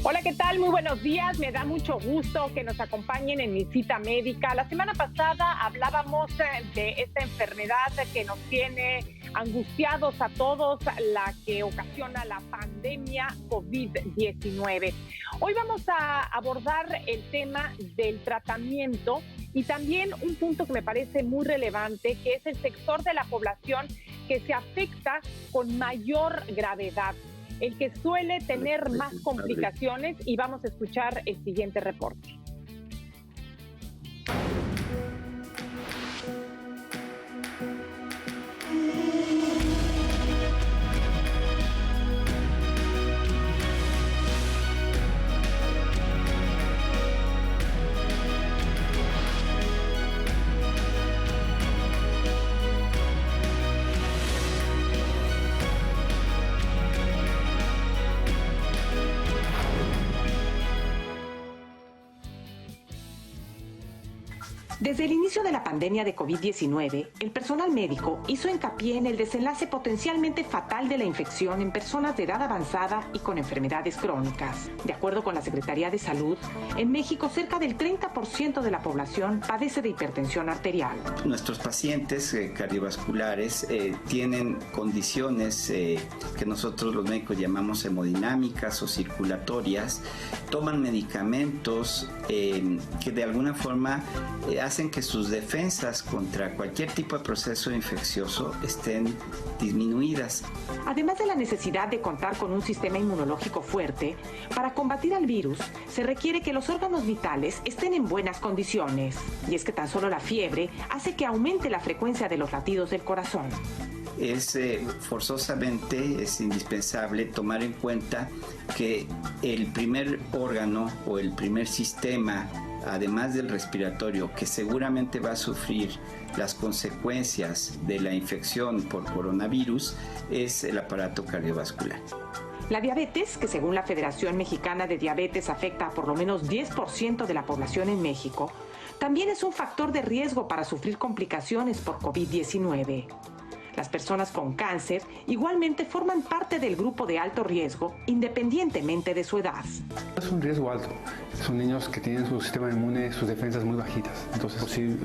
Hola, ¿qué tal? Muy buenos días. Me da mucho gusto que nos acompañen en mi cita médica. La semana pasada hablábamos de esta enfermedad que nos tiene angustiados a todos, la que ocasiona la pandemia COVID-19. Hoy vamos a abordar el tema del tratamiento y también un punto que me parece muy relevante, que es el sector de la población que se afecta con mayor gravedad, el que suele tener más complicaciones, y vamos a escuchar el siguiente reporte. Desde el inicio de la pandemia de COVID-19, el personal médico hizo hincapié en el desenlace potencialmente fatal de la infección en personas de edad avanzada y con enfermedades crónicas. De acuerdo con la Secretaría de Salud, en México cerca del 30% de la población padece de hipertensión arterial. Nuestros pacientes cardiovasculares tienen condiciones que nosotros los médicos llamamos hemodinámicas o circulatorias, toman medicamentos que de alguna forma hacen que sus defensas contra cualquier tipo de proceso infeccioso estén disminuidas. Además de la necesidad de contar con un sistema inmunológico fuerte, para combatir al virus se requiere que los órganos vitales estén en buenas condiciones. Y es que tan solo la fiebre hace que aumente la frecuencia de los latidos del corazón. Forzosamente es indispensable tomar en cuenta que el primer órgano o el primer sistema, además del respiratorio, que seguramente va a sufrir las consecuencias de la infección por coronavirus, es el aparato cardiovascular. La diabetes, que según la Federación Mexicana de Diabetes afecta a por lo menos 10% de la población en México, también es un factor de riesgo para sufrir complicaciones por COVID-19. Las personas con cáncer igualmente forman parte del grupo de alto riesgo, independientemente de su edad. Es un riesgo alto. Son niños que tienen su sistema inmune, sus defensas muy bajitas. Entonces sí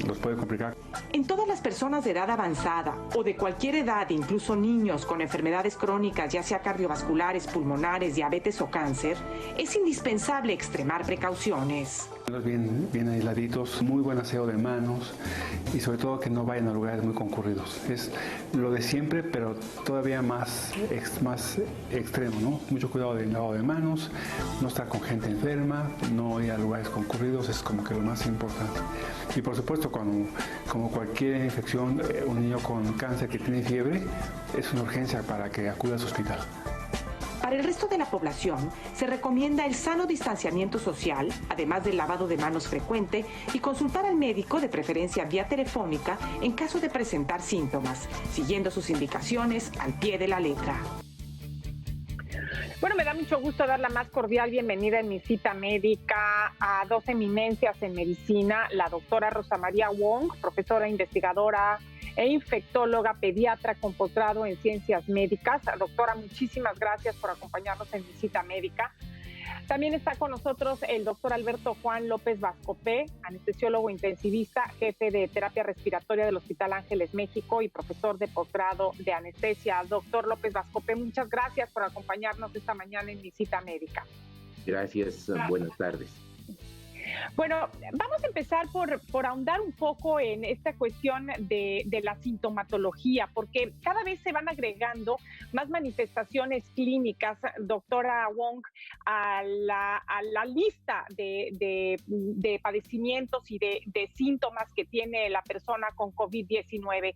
los puede complicar. En todas las personas de edad avanzada o de cualquier edad, incluso niños con enfermedades crónicas, ya sea cardiovasculares, pulmonares, diabetes o cáncer, es indispensable extremar precauciones. Bien aisladitos, muy buen aseo de manos y sobre todo que no vayan a lugares muy concurridos. Es lo de siempre, pero todavía más extremo, ¿no? Mucho cuidado del lavado de manos, no estar con gente enferma, no ir a lugares concurridos, es como que lo más importante. Y por supuesto, como cualquier infección, un niño con cáncer que tiene fiebre, es una urgencia para que acuda al hospital. Para el resto de la población, se recomienda el sano distanciamiento social, además del lavado de manos frecuente y consultar al médico, de preferencia vía telefónica, en caso de presentar síntomas, siguiendo sus indicaciones al pie de la letra. Bueno, me da mucho gusto dar la más cordial bienvenida en mi cita médica a dos eminencias en medicina, la doctora Rosa María Wong, profesora investigadora e infectóloga pediatra con posgrado en ciencias médicas. Doctora, muchísimas gracias por acompañarnos en mi cita médica. También está con nosotros el doctor Alberto Juan López Vascopé, anestesiólogo intensivista, jefe de terapia respiratoria del Hospital Ángeles México y profesor de posgrado de anestesia. Doctor López Vascopé, muchas gracias por acompañarnos esta mañana en mi cita médica. Gracias, buenas tardes. Bueno, vamos a empezar por ahondar un poco en esta cuestión de la sintomatología, porque cada vez se van agregando más manifestaciones clínicas, doctora Wong, a la lista de padecimientos y de síntomas que tiene la persona con COVID-19.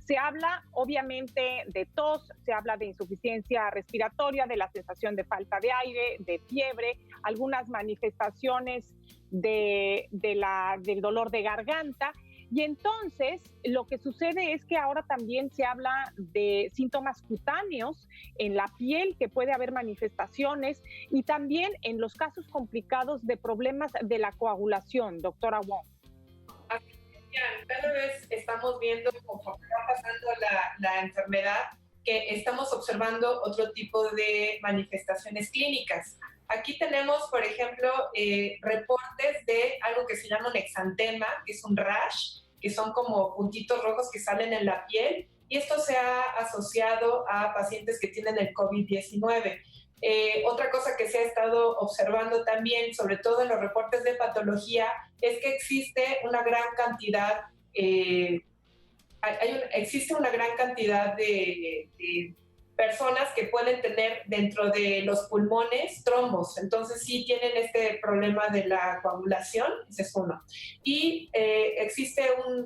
Se habla obviamente de tos, se habla de insuficiencia respiratoria, de la sensación de falta de aire, de fiebre, algunas manifestaciones del dolor de garganta. Y entonces lo que sucede es que ahora también se habla de síntomas cutáneos en la piel, que puede haber manifestaciones, y también en los casos complicados de problemas de la coagulación, doctora Wong. Cada vez estamos viendo, conforme va pasando la enfermedad, que estamos observando otro tipo de manifestaciones clínicas. Aquí tenemos, por ejemplo, reportes de algo que se llama un exantema, que es un rash, que son como puntitos rojos que salen en la piel, y esto se ha asociado a pacientes que tienen el COVID-19. Otra cosa que se ha estado observando también, sobre todo en los reportes de patología, es que existe una gran cantidad, existe una gran cantidad de personas que pueden tener dentro de los pulmones trombos. Entonces sí tienen este problema de la coagulación, ese es uno. Y existe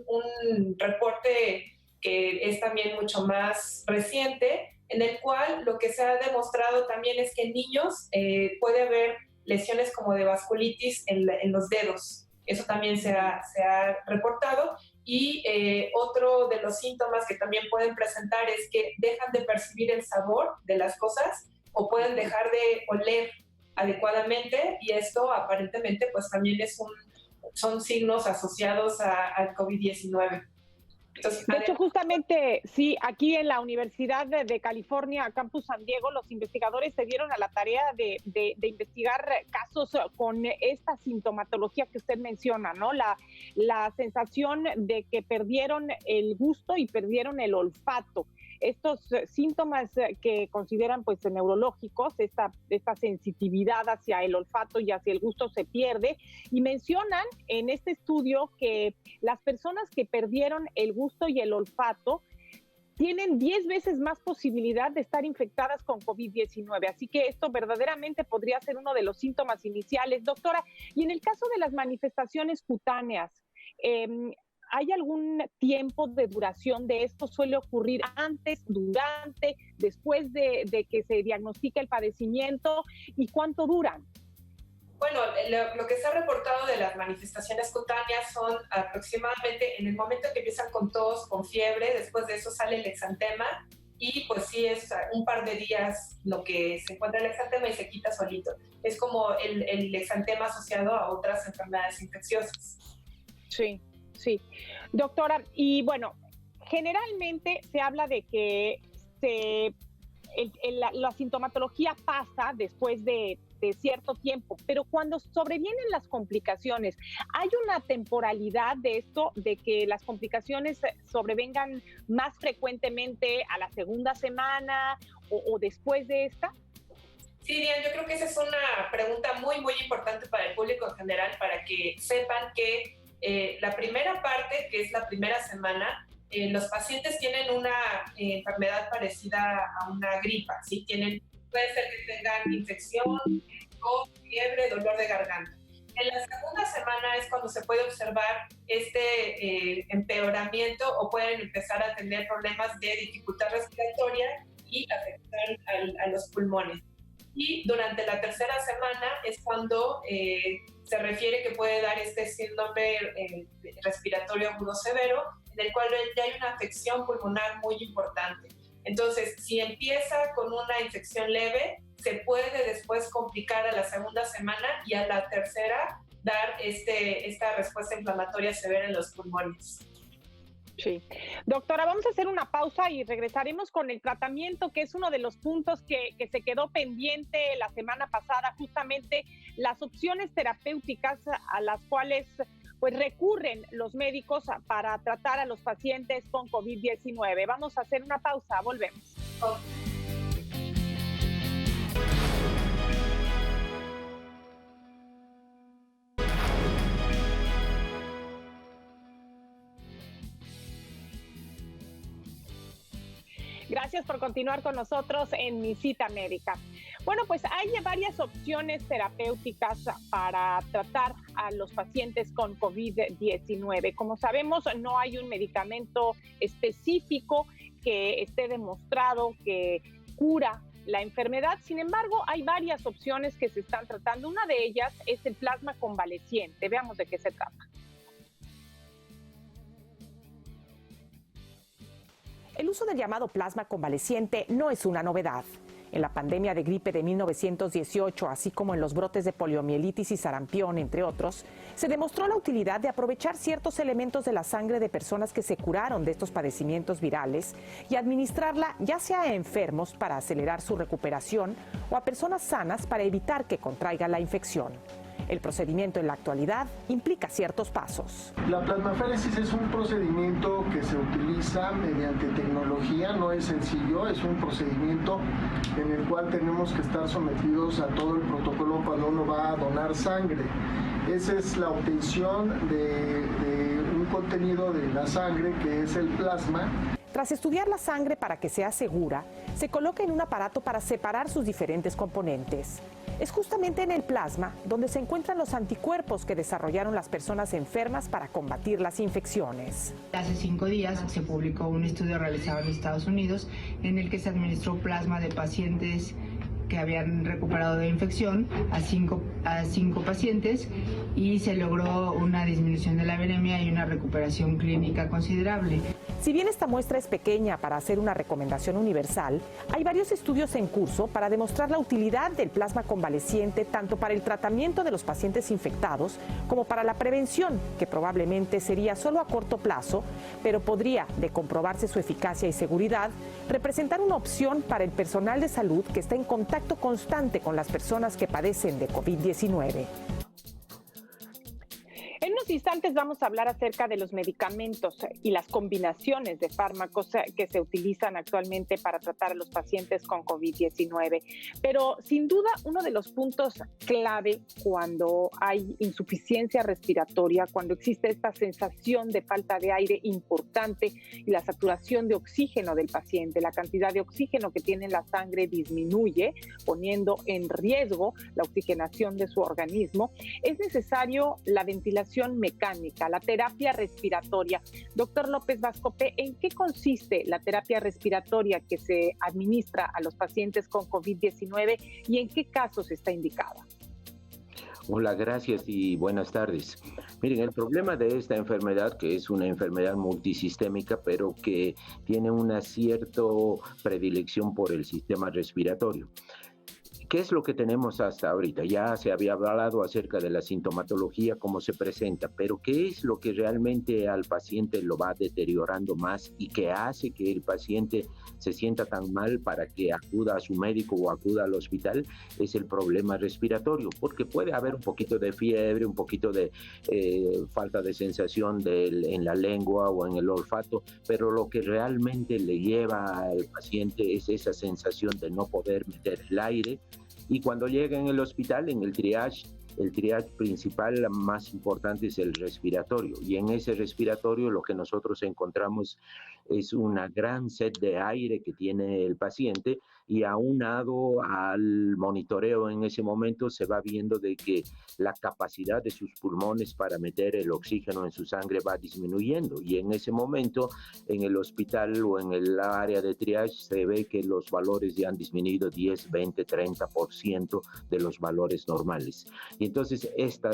un reporte que es también mucho más reciente, en el cual lo que se ha demostrado también es que en niños puede haber lesiones como de vasculitis en los dedos. Eso también se ha reportado. Y otro de los síntomas que también pueden presentar es que dejan de percibir el sabor de las cosas o pueden dejar de oler adecuadamente, y esto aparentemente pues también son signos asociados al COVID-19. Entonces, de hecho, justamente, sí, aquí en la Universidad de California, Campus San Diego, los investigadores se dieron a la tarea de investigar casos con esta sintomatología que usted menciona, ¿no? La sensación de que perdieron el gusto y perdieron el olfato. Estos síntomas que consideran pues neurológicos, esta sensitividad hacia el olfato y hacia el gusto se pierde, y mencionan en este estudio que las personas que perdieron el gusto y el olfato tienen 10 veces más posibilidad de estar infectadas con COVID-19. Así que esto verdaderamente podría ser uno de los síntomas iniciales. Doctora, y en el caso de las manifestaciones cutáneas, ¿hay algún tiempo de duración de esto? ¿Suele ocurrir antes, durante, después de que se diagnostique el padecimiento? ¿Y cuánto duran? Bueno, lo que se ha reportado de las manifestaciones cutáneas son aproximadamente en el momento que empiezan con tos, con fiebre, después de eso sale el exantema, y pues sí es un par de días lo que se encuentra el exantema y se quita solito. Es como el exantema asociado a otras enfermedades infecciosas. Sí. Sí, doctora, y bueno, generalmente se habla de que la sintomatología pasa después de cierto tiempo, pero cuando sobrevienen las complicaciones, ¿hay una temporalidad de esto, de que las complicaciones sobrevengan más frecuentemente a la segunda semana o después de esta? Sí, Diana, yo creo que esa es una pregunta muy, muy importante para el público en general, para que sepan que la primera parte, que es la primera semana, los pacientes tienen una enfermedad parecida a una gripa, ¿sí? Puede ser que tengan infección, tos, fiebre, dolor de garganta. En la segunda semana es cuando se puede observar este empeoramiento, o pueden empezar a tener problemas de dificultad respiratoria y afección a los pulmones. Y durante la tercera semana es cuando se refiere que puede dar este síndrome respiratorio agudo severo, en el cual ya hay una afección pulmonar muy importante. Entonces, si empieza con una infección leve, se puede después complicar a la segunda semana, y a la tercera dar esta respuesta inflamatoria severa en los pulmones. Sí. Doctora, vamos a hacer una pausa y regresaremos con el tratamiento, que es uno de los puntos que se quedó pendiente la semana pasada, justamente las opciones terapéuticas a las cuales pues recurren los médicos para tratar a los pacientes con COVID-19. Vamos a hacer una pausa, volvemos. Gracias por continuar con nosotros en Mi Cita Médica. Bueno, pues hay varias opciones terapéuticas para tratar a los pacientes con COVID-19. Como sabemos, no hay un medicamento específico que esté demostrado que cura la enfermedad. Sin embargo, hay varias opciones que se están tratando. Una de ellas es el plasma convaleciente. Veamos de qué se trata. El uso del llamado plasma convaleciente no es una novedad. En la pandemia de gripe de 1918, así como en los brotes de poliomielitis y sarampión, entre otros, se demostró la utilidad de aprovechar ciertos elementos de la sangre de personas que se curaron de estos padecimientos virales y administrarla ya sea a enfermos para acelerar su recuperación o a personas sanas para evitar que contraigan la infección. El procedimiento en la actualidad implica ciertos pasos. La plasmaféresis es un procedimiento que se utiliza mediante tecnología, no es sencillo, es un procedimiento en el cual tenemos que estar sometidos a todo el protocolo cuando uno va a donar sangre. Esa es la obtención de un contenido de la sangre que es el plasma. Tras estudiar la sangre para que sea segura, se coloca en un aparato para separar sus diferentes componentes. Es justamente en el plasma donde se encuentran los anticuerpos que desarrollaron las personas enfermas para combatir las infecciones. Hace 5 días se publicó un estudio realizado en Estados Unidos en el que se administró plasma de pacientes que habían recuperado de infección a cinco pacientes y se logró una disminución de la viremia y una recuperación clínica considerable. Si bien esta muestra es pequeña para hacer una recomendación universal, hay varios estudios en curso para demostrar la utilidad del plasma convaleciente tanto para el tratamiento de los pacientes infectados como para la prevención, que probablemente sería solo a corto plazo, pero podría, de comprobarse su eficacia y seguridad, representar una opción para el personal de salud que está en contacto constante con las personas que padecen de COVID-19. En unos instantes vamos a hablar acerca de los medicamentos y las combinaciones de fármacos que se utilizan actualmente para tratar a los pacientes con COVID-19. Pero sin duda uno de los puntos clave cuando hay insuficiencia respiratoria, cuando existe esta sensación de falta de aire importante y la saturación de oxígeno del paciente, la cantidad de oxígeno que tiene en la sangre disminuye, poniendo en riesgo la oxigenación de su organismo, es necesario la ventilación mecánica, la terapia respiratoria. Doctor López Bascope, ¿en qué consiste la terapia respiratoria que se administra a los pacientes con COVID-19 y en qué casos está indicada? Hola, gracias y buenas tardes. Miren, el problema de esta enfermedad, que es una enfermedad multisistémica, pero que tiene una cierta predilección por el sistema respiratorio. ¿Qué es lo que tenemos hasta ahorita? Ya se había hablado acerca de la sintomatología, cómo se presenta, pero ¿qué es lo que realmente al paciente lo va deteriorando más y que hace que el paciente se sienta tan mal para que acuda a su médico o acuda al hospital? Es el problema respiratorio, porque puede haber un poquito de fiebre, un poquito de falta de sensación en la lengua o en el olfato, pero lo que realmente le lleva al paciente es esa sensación de no poder meter el aire. Y cuando llega en el hospital, en el triage principal más importante es el respiratorio. Y en ese respiratorio lo que nosotros encontramos es una gran sed de aire que tiene el paciente y aunado al monitoreo en ese momento se va viendo de que la capacidad de sus pulmones para meter el oxígeno en su sangre va disminuyendo. Y en ese momento en el hospital o en el área de triage se ve que los valores ya han disminuido 10, 20, 30% de los valores normales. Y entonces esta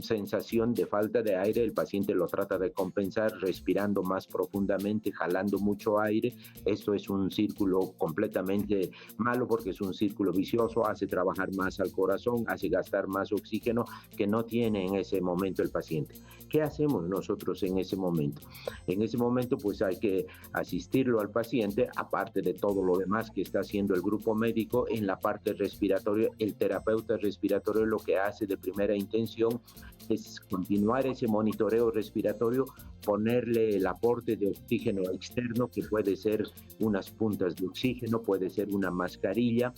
sensación de falta de aire, el paciente lo trata de compensar respirando más profundamente, jalando mucho aire. Esto es un círculo completamente malo porque es un círculo vicioso, hace trabajar más al corazón, hace gastar más oxígeno que no tiene en ese momento el paciente. ¿Qué hacemos nosotros en ese momento? En ese momento pues hay que asistirlo al paciente, aparte de todo lo demás que está haciendo el grupo médico en la parte respiratoria. El terapeuta respiratorio lo que hace de primera intención es continuar ese monitoreo respiratorio, ponerle el aporte de oxígeno externo, que puede ser unas puntas de oxígeno, puede ser una mascarilla,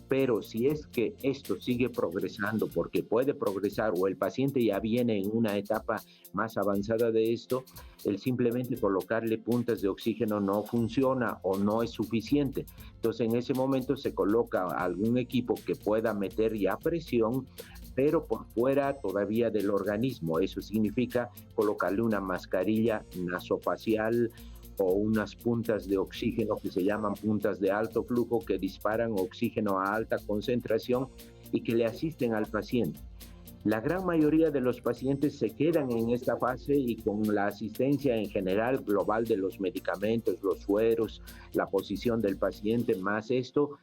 pero si es que esto sigue progresando, porque puede progresar o el paciente ya viene en una etapa más avanzada de esto, el simplemente colocarle puntas de oxígeno no funciona o no es suficiente. Entonces en ese momento se coloca algún equipo que pueda meter ya presión, pero por fuera todavía del organismo. Eso significa colocarle una mascarilla nasofacial o unas puntas de oxígeno que se llaman puntas de alto flujo, que disparan oxígeno a alta concentración y que le asisten al paciente. La gran mayoría de los pacientes se quedan en esta fase y con la asistencia en general global de los medicamentos, los sueros, la posición del paciente, más esto,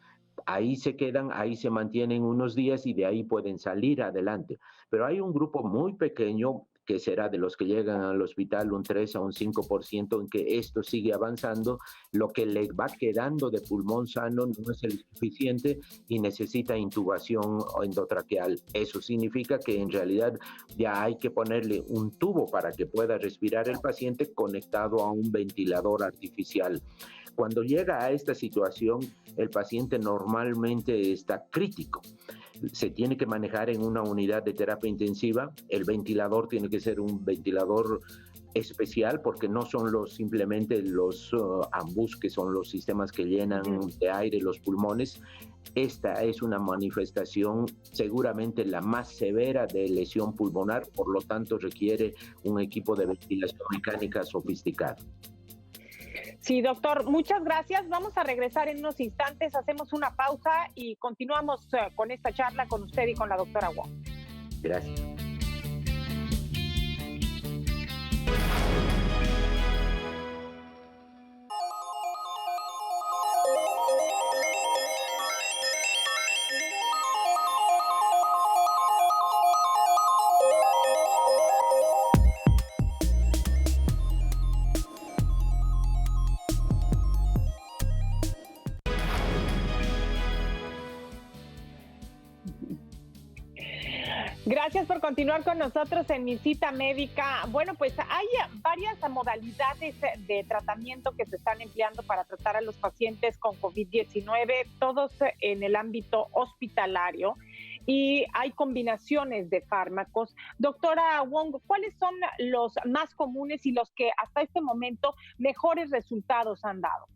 ahí se quedan, ahí se mantienen unos días y de ahí pueden salir adelante. Pero hay un grupo muy pequeño que será de los que llegan al hospital un 3 a un 5% en que esto sigue avanzando, lo que le va quedando de pulmón sano no es el suficiente y necesita intubación endotraqueal. Eso significa que en realidad ya hay que ponerle un tubo para que pueda respirar el paciente conectado a un ventilador artificial. Cuando llega a esta situación, el paciente normalmente está crítico. Se tiene que manejar en una unidad de terapia intensiva. El ventilador tiene que ser un ventilador especial porque no son simplemente los AMBUS, que son los sistemas que llenan de aire los pulmones. Esta es una manifestación seguramente la más severa de lesión pulmonar, por lo tanto requiere un equipo de ventilación mecánica sofisticado. Sí, doctor, muchas gracias. Vamos a regresar en unos instantes, hacemos una pausa y continuamos con esta charla con usted y con la doctora Wong. Gracias. Gracias por continuar con nosotros en Mi Cita Médica. Bueno, pues hay varias modalidades de tratamiento que se están empleando para tratar a los pacientes con COVID-19, todos en el ámbito hospitalario, y hay combinaciones de fármacos. Doctora Wong, ¿cuáles son los más comunes y los que hasta este momento mejores resultados han dado?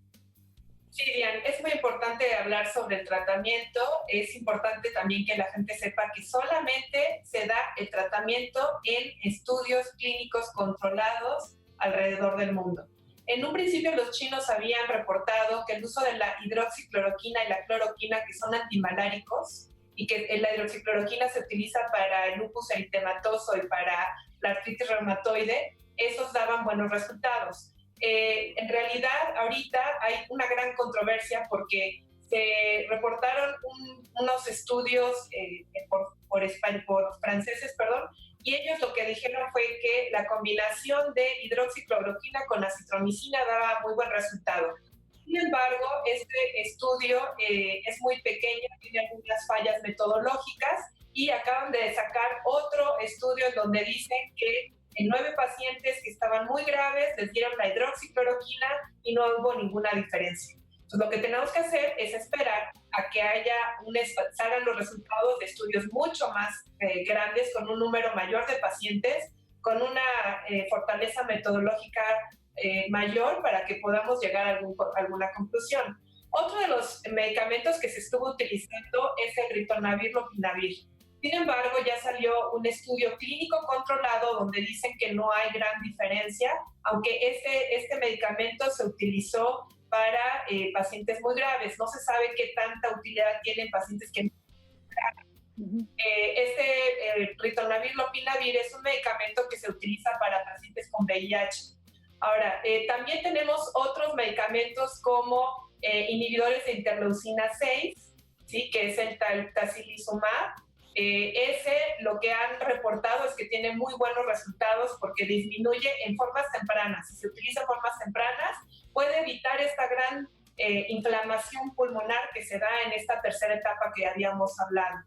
Sí, Diane, es muy importante hablar sobre el tratamiento. Es importante también que la gente sepa que solamente se da el tratamiento en estudios clínicos controlados alrededor del mundo. En un principio los chinos habían reportado que el uso de la hidroxicloroquina y la cloroquina, que son antimaláricos, y que la hidroxicloroquina se utiliza para el lupus eritematoso y para la artritis reumatoide, esos daban buenos resultados. En realidad, ahorita hay una gran controversia porque se reportaron unos estudios por franceses, y ellos lo que dijeron fue que la combinación de hidroxicloroquina con acitromicina daba muy buen resultado. Sin embargo, este estudio es muy pequeño, tiene algunas fallas metodológicas y acaban de sacar otro estudio donde dicen que en 9 pacientes que estaban muy graves les dieron la hidroxicloroquina y no hubo ninguna diferencia. Entonces, lo que tenemos que hacer es esperar a que salgan los resultados de estudios mucho más grandes, con un número mayor de pacientes, con una fortaleza metodológica mayor para que podamos llegar a alguna conclusión. Otro de los medicamentos que se estuvo utilizando es el ritonavir-lopinavir. Sin embargo, ya salió un estudio clínico controlado donde dicen que no hay gran diferencia, aunque este medicamento se utilizó para pacientes muy graves. No se sabe qué tanta utilidad tiene en pacientes que no son graves. Este ritonavir-lopinavir es un medicamento que se utiliza para pacientes con VIH. Ahora, también tenemos otros medicamentos como inhibidores de interleucina 6, ¿sí? Que es el tocilizumab. Lo que han reportado es que tiene muy buenos resultados porque disminuye en formas tempranas. Si se utiliza en formas tempranas, puede evitar esta gran inflamación pulmonar que se da en esta tercera etapa que habíamos hablado.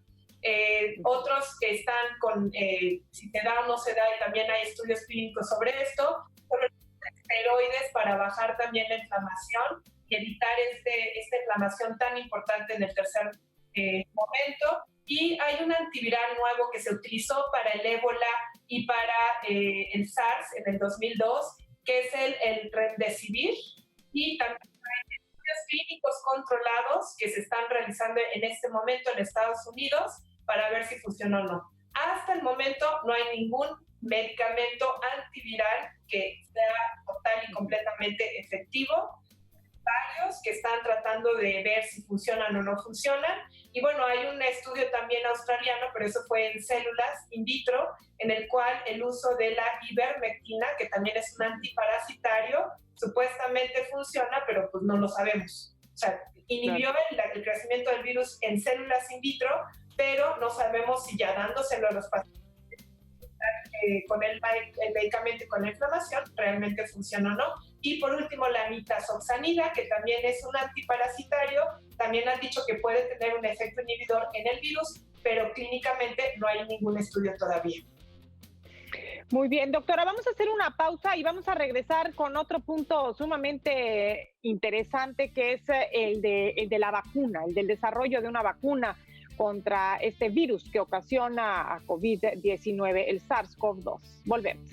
Otros que están con, si se da o no se da, y también hay estudios clínicos sobre esto, sobre esteroides para bajar también la inflamación y evitar esta inflamación tan importante en el tercer momento. Y hay un antiviral nuevo que se utilizó para el ébola y para el SARS en el 2002, que es el remdesivir, y también hay estudios clínicos controlados que se están realizando en este momento en Estados Unidos para ver si funciona o no. Hasta el momento no hay ningún medicamento antiviral que sea total y completamente efectivo. Varios que están tratando de ver si funcionan o no funcionan. Y bueno, hay un estudio también australiano, pero eso fue en células in vitro, en el cual el uso de la ivermectina, que también es un antiparasitario, supuestamente funciona, pero pues no lo sabemos. sea, inhibió el crecimiento del virus en células in vitro, pero no sabemos si ya dándoselo a los pacientes con el medicamento y con la inflamación realmente funciona o no. Y por último, la nitazoxanida, que también es un antiparasitario, también han dicho que puede tener un efecto inhibidor en el virus, pero clínicamente no hay ningún estudio todavía. Muy bien, doctora, vamos a hacer una pausa y vamos a regresar con otro punto sumamente interesante, que es el de la vacuna, el del desarrollo de una vacuna contra este virus que ocasiona a COVID-19, el SARS-CoV-2. Volvemos.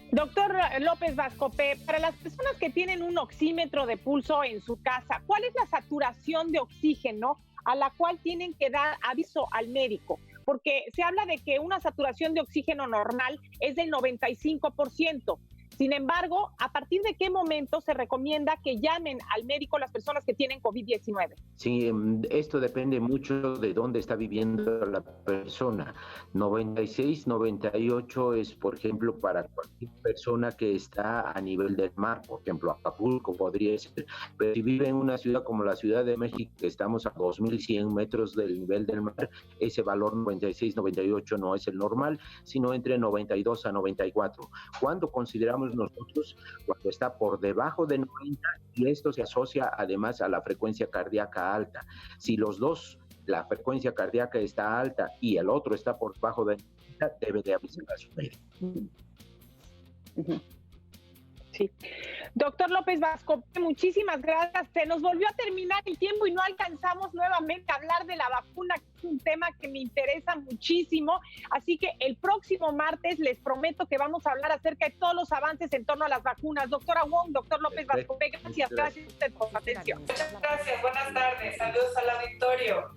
Doctor López Vascope, para las personas que tienen un oxímetro de pulso en su casa, ¿cuál es la saturación de oxígeno a la cual tienen que dar aviso al médico? Porque se habla de que una saturación de oxígeno normal es del 95%. Sin embargo, ¿a partir de qué momento se recomienda que llamen al médico las personas que tienen COVID-19? Sí, esto depende mucho de dónde está viviendo la persona. 96, 98 es, por ejemplo, para cualquier persona que está a nivel del mar, por ejemplo, Acapulco podría ser. Pero si vive en una ciudad como la Ciudad de México, que estamos a 2.100 metros del nivel del mar, ese valor 96, 98 no es el normal, sino entre 92 a 94. ¿Cuándo consideramos nosotros? Cuando está por debajo de 90, y esto se asocia además a la frecuencia cardíaca alta. Si los dos, la frecuencia cardíaca está alta y el otro está por debajo de 90, debe de avisar a su médico. Sí. Doctor López Vascope, muchísimas gracias. Se nos volvió a terminar el tiempo y no alcanzamos nuevamente a hablar de la vacuna, que es un tema que me interesa muchísimo. Así que el próximo martes les prometo que vamos a hablar acerca de todos los avances en torno a las vacunas. Doctora Wong, doctor López Vascope, gracias a usted por la atención. Muchas gracias, buenas tardes, saludos al auditorio.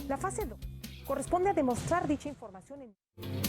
La fase 2 corresponde a demostrar dicha información en...